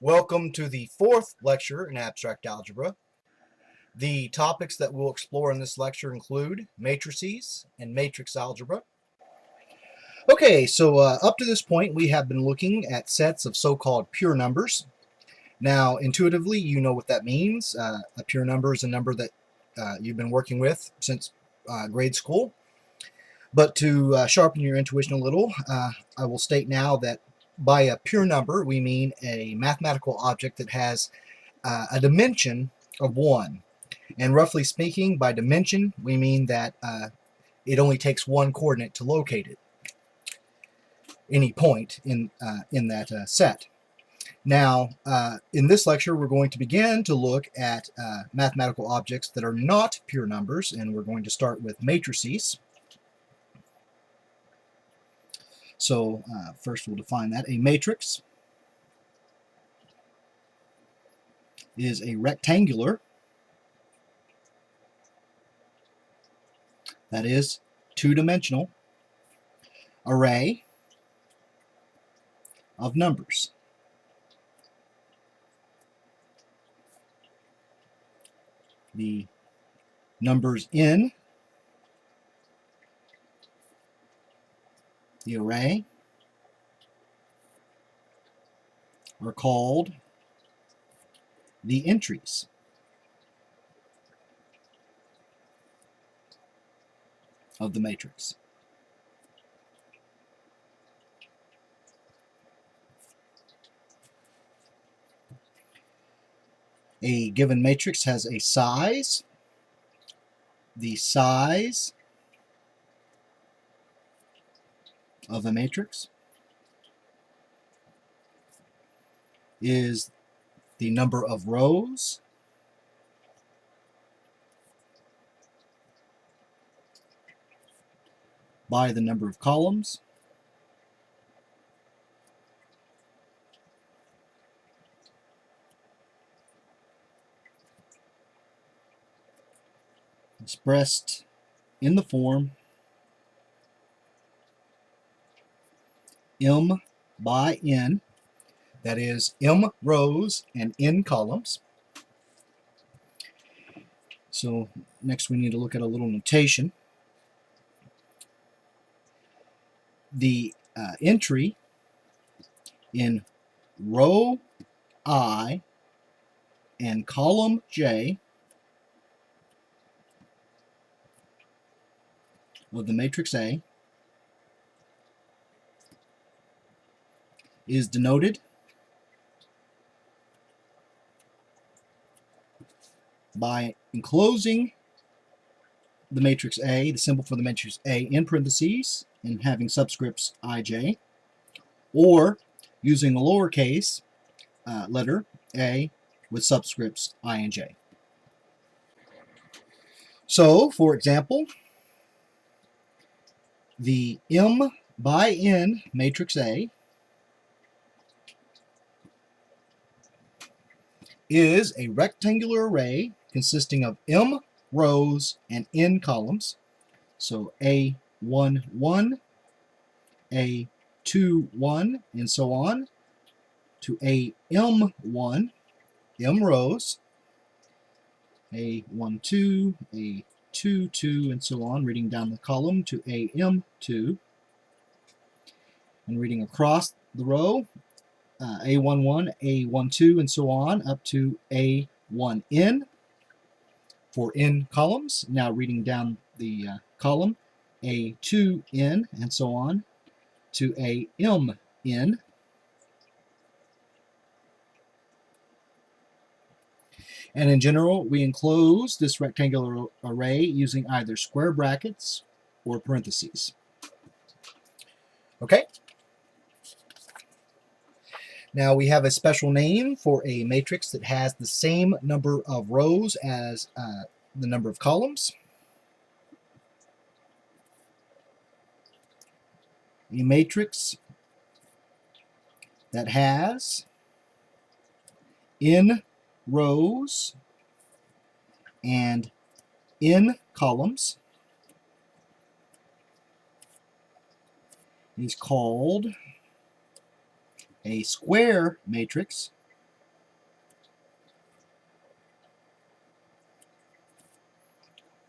Welcome to the fourth lecture in abstract algebra. The topics that we'll explore in this lecture include matrices and matrix algebra. Okay, so up to this point we have been looking at sets of so-called pure numbers. Now, intuitively, you know what that means. A pure number is a number that you've been working with since grade school. But to sharpen your intuition a little, I will state now that by a pure number, we mean a mathematical object that has a dimension of 1. And roughly speaking, by dimension, we mean that it only takes one coordinate to locate it, any point in that set. Now, in this lecture, we're going to begin to look at mathematical objects that are not pure numbers, and we're going to start with matrices. So first we'll define that. A matrix is a rectangular, that is, two-dimensional array of numbers. The numbers in the array are called the entries. Of the matrix. A given matrix has a size. The size of a matrix is the number of rows by the number of columns expressed in the form m by n, that is m rows and n columns. So next we need to look at a little notation. The entry in row I and column J of the matrix A is denoted by enclosing the matrix A, the symbol for the matrix A, in parentheses and having subscripts ij, or using a lowercase letter a with subscripts I and j. So, for example, the m by n matrix A is a rectangular array consisting of m rows and n columns. So A1, 1, A2, 1, and so on, to AM1, m rows, A1, 2, A2, 2, and so on, reading down the column to AM2, and reading across the row, A11, A12, and so on, up to A1n for n columns. Now reading down the column, A2n, and so on, to AM(n). And in general, we enclose this rectangular array using either square brackets or parentheses. Okay? Now we have a special name for a matrix that has the same number of rows as the number of columns. A matrix that has n rows and n columns is called a square matrix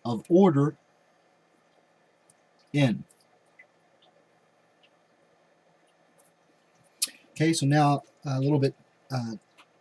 of order n. Okay, so now a little bit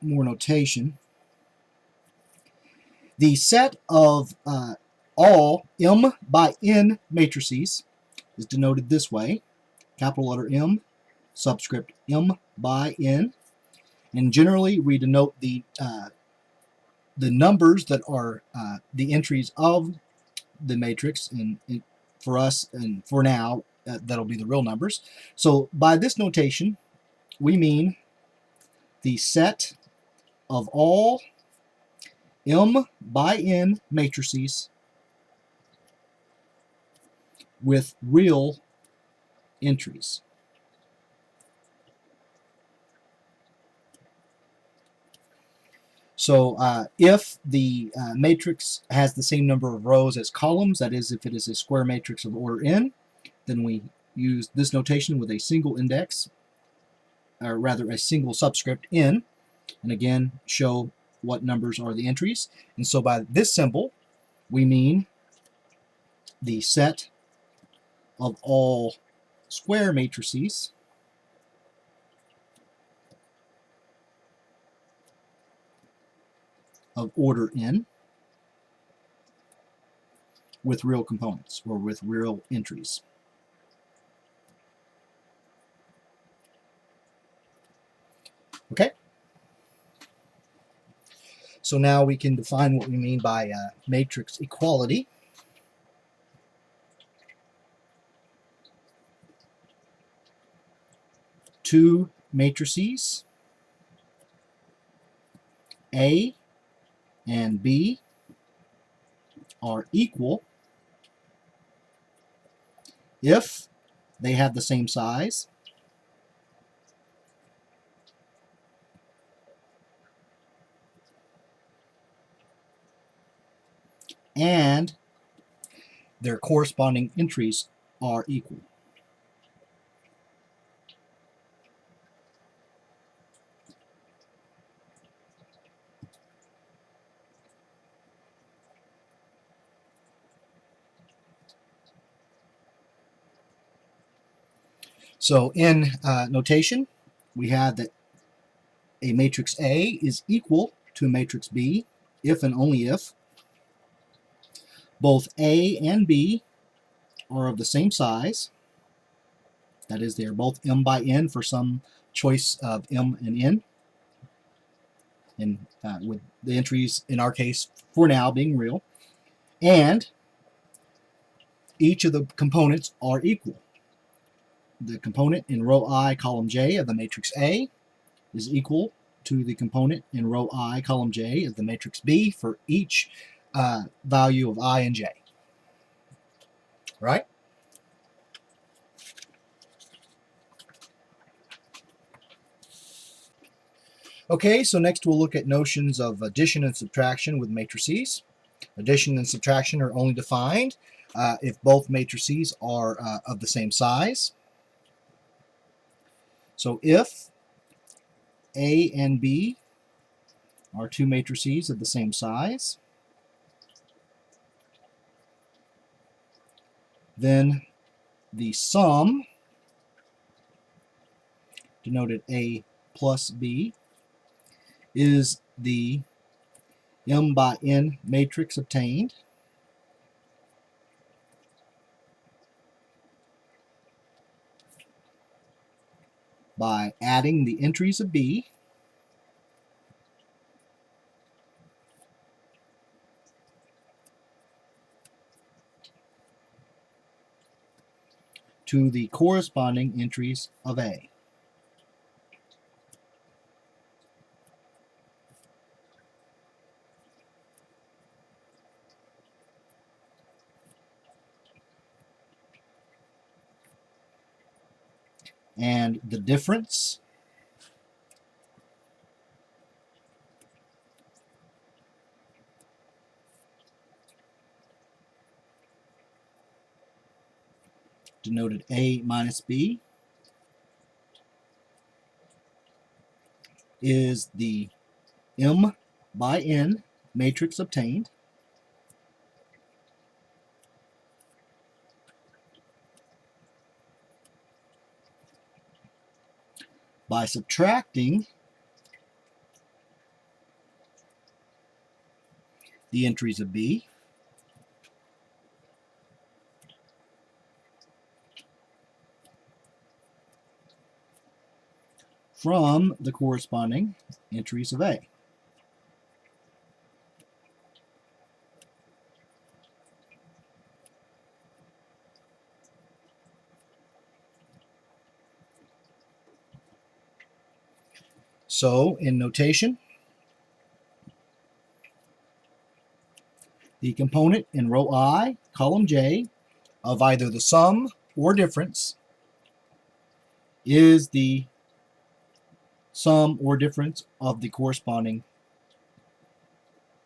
more notation. The set of all m by n matrices is denoted this way: capital letter M, subscript m by n, and generally we denote the numbers that are the entries of the matrix, and for us and for now that'll be the real numbers. So by this notation we mean the set of all m by n matrices with real entries. So if the matrix has the same number of rows as columns, that is, if it is a square matrix of order n, then we use this notation with a single index, or rather a single subscript n, and again show what numbers are the entries. And so by this symbol we mean the set of all square matrices of order n with real components, or with real entries. Okay? So now we can define what we mean by matrix equality. Two matrices, A and B, are equal if they have the same size and their corresponding entries are equal. So in notation, we have that a matrix A is equal to a matrix B if and only if both A and B are of the same size. That is, they are both m by n for some choice of m and n, and with the entries in our case for now being real, and each of the components are equal. The component in row I, column J of the matrix A is equal to the component in row I, column J of the matrix B for each value of I and J. Right? Okay, so next we'll look at notions of addition and subtraction with matrices. Addition and subtraction are only defined if both matrices are of the same size. So if A and B are two matrices of the same size, then the sum, denoted A plus B, is the m by n matrix obtained by adding the entries of B to the corresponding entries of A. And the difference denoted A minus B is the m by n matrix obtained by subtracting the entries of B from the corresponding entries of A. So, in notation, the component in row I, column J, of either the sum or difference is the sum or difference of the corresponding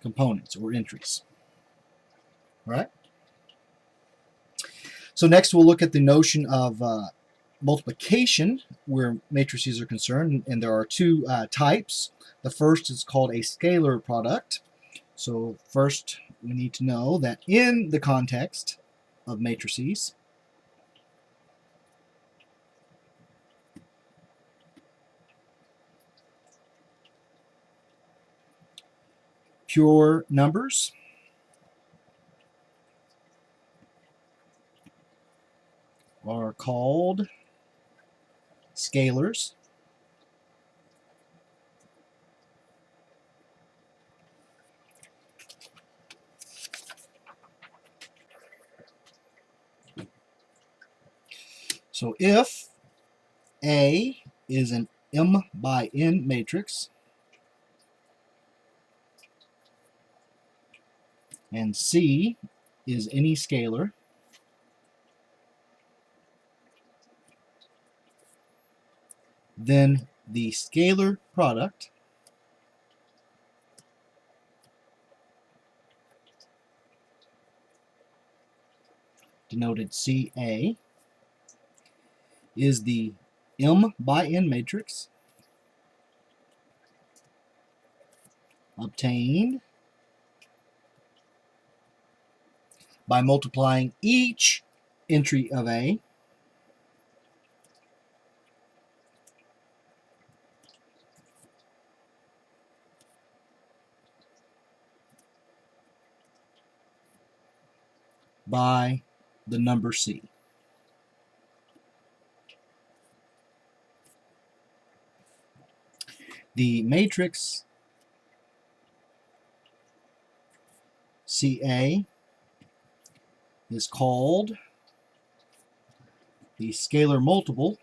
components or entries. All right? So next we'll look at the notion of multiplication where matrices are concerned, and there are two types. The first is called a scalar product. So first we need to know that in the context of matrices, pure numbers are called scalars. So if A is an m by n matrix and C is any scalar, then the scalar product denoted CA is the m by n matrix obtained by multiplying each entry of A by the number C. The matrix CA is called the scalar multiple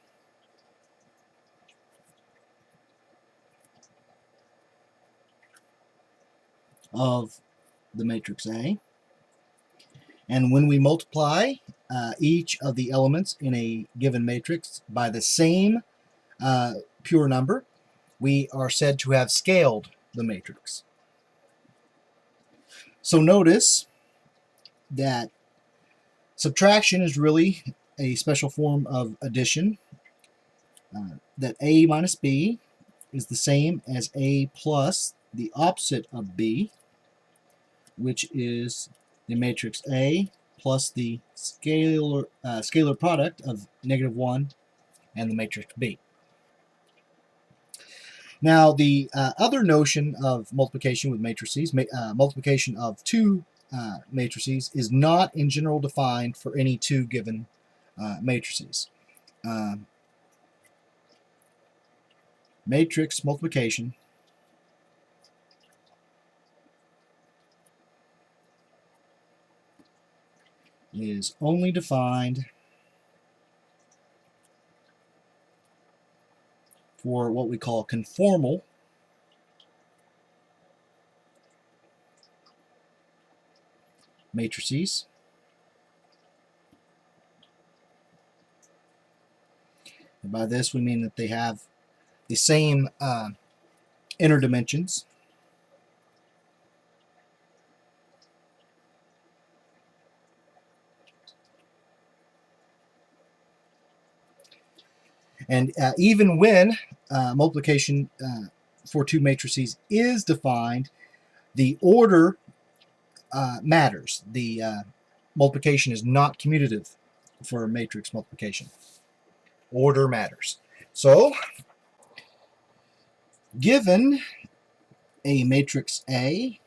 of the matrix A. And when we multiply each of the elements in a given matrix by the same pure number, we are said to have scaled the matrix. So notice that subtraction is really a special form of addition, that A minus B is the same as A plus the opposite of B, which is the matrix A plus the scalar product of -1 and the matrix B. Now, the other notion of multiplication with matrices, multiplication of two matrices, is not in general defined for any two given matrices. Matrix multiplication is only defined for what we call conformal matrices. And by this we mean that they have the same inner dimensions. And even when multiplication for two matrices is defined, the order matters. The multiplication is not commutative for matrix multiplication. Order matters. So Given a matrix A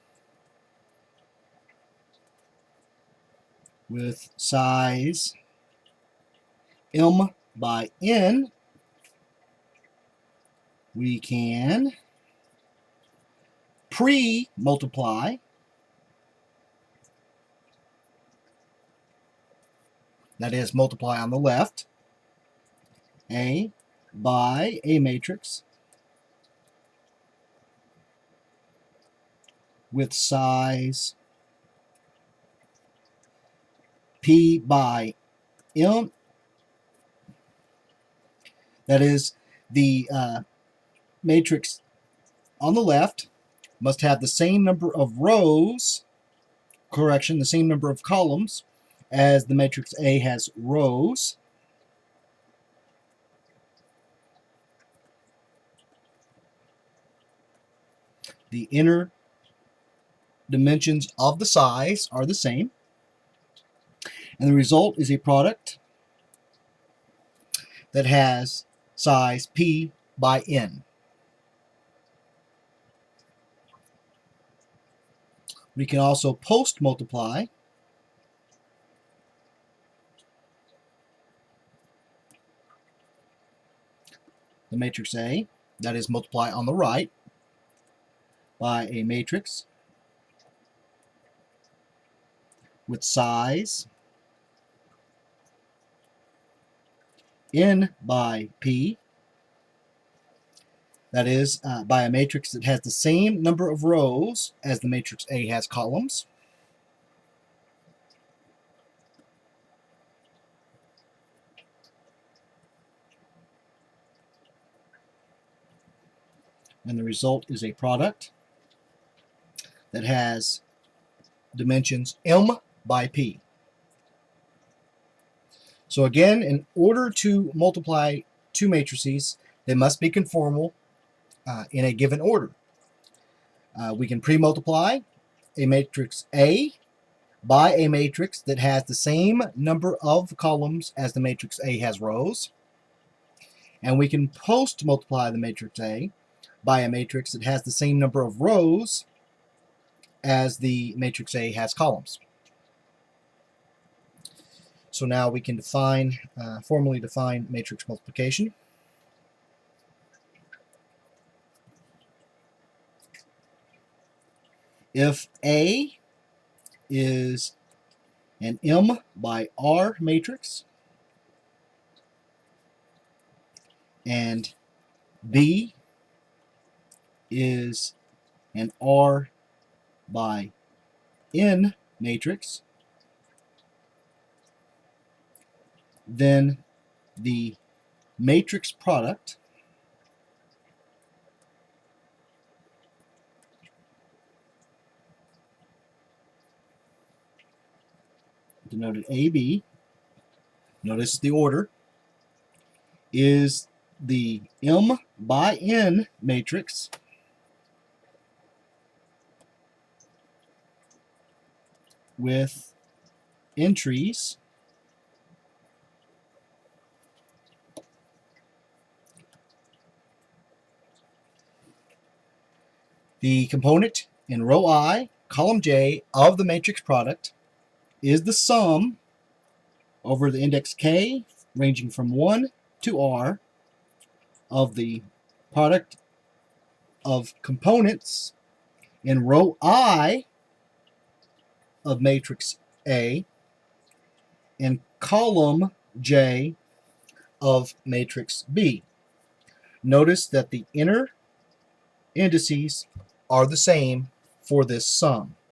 with size m by n, we can pre-multiply, that is, multiply on the left, A by a matrix with size P by M. That is, the matrix on the left must have the same number of rows, the same number of columns as the matrix A has rows. The inner dimensions of the size are the same, and the result is a product that has size P by N. We can also post-multiply the matrix A, that is, multiply on the right, by a matrix with size N by P, that is, by a matrix that has the same number of rows as the matrix A has columns. And the result is a product that has dimensions m by p. So again, in order to multiply two matrices, they must be conformal in a given order. We can pre-multiply a matrix A by a matrix that has the same number of columns as the matrix A has rows. And we can post-multiply the matrix A by a matrix that has the same number of rows as the matrix A has columns. So now we can formally define matrix multiplication. If A is an M by R matrix and B is an R by N matrix, then the matrix product denoted AB, notice the order, is the M by N matrix with entries the component in row I, column J of the matrix product is the sum over the index K ranging from 1 to R of the product of components in row I of matrix A and column J of matrix B. Notice that the inner indices are the same for this sum.